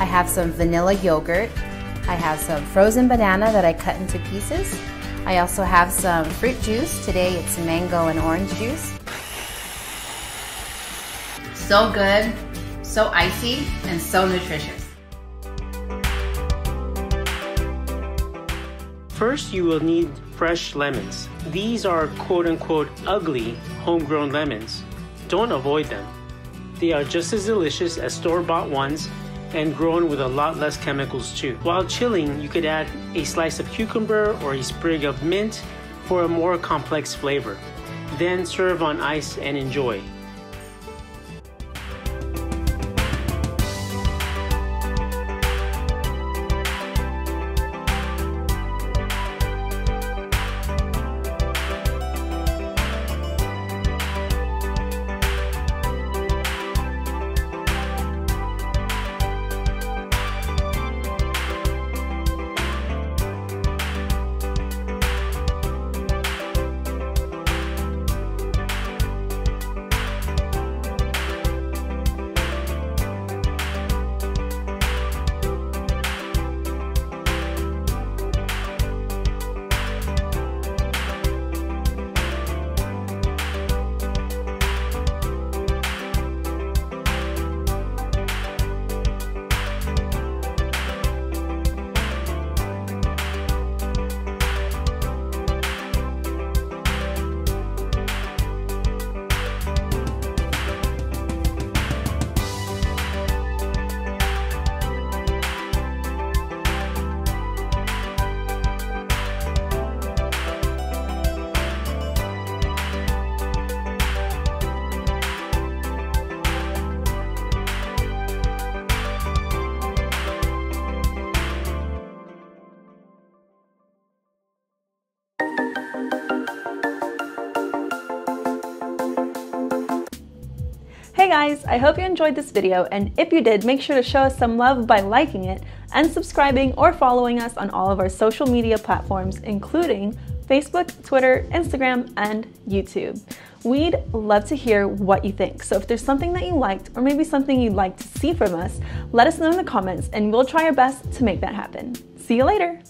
I have some vanilla yogurt. I have some frozen banana that I cut into pieces. I also have some fruit juice. Today it's mango and orange juice. So good, so icy, and so nutritious. First, you will need fresh lemons. These are quote-unquote ugly homegrown lemons. Don't avoid them. They are just as delicious as store-bought ones and grown with a lot less chemicals too. While chilling, you could add a slice of cucumber or a sprig of mint for a more complex flavor. Then serve on ice and enjoy. Hey guys, I hope you enjoyed this video, and if you did, make sure to show us some love by liking it and subscribing or following us on all of our social media platforms, including Facebook, Twitter, Instagram, and YouTube. We'd love to hear what you think. So if there's something that you liked or maybe something you'd like to see from us, let us know in the comments and we'll try our best to make that happen. See you later.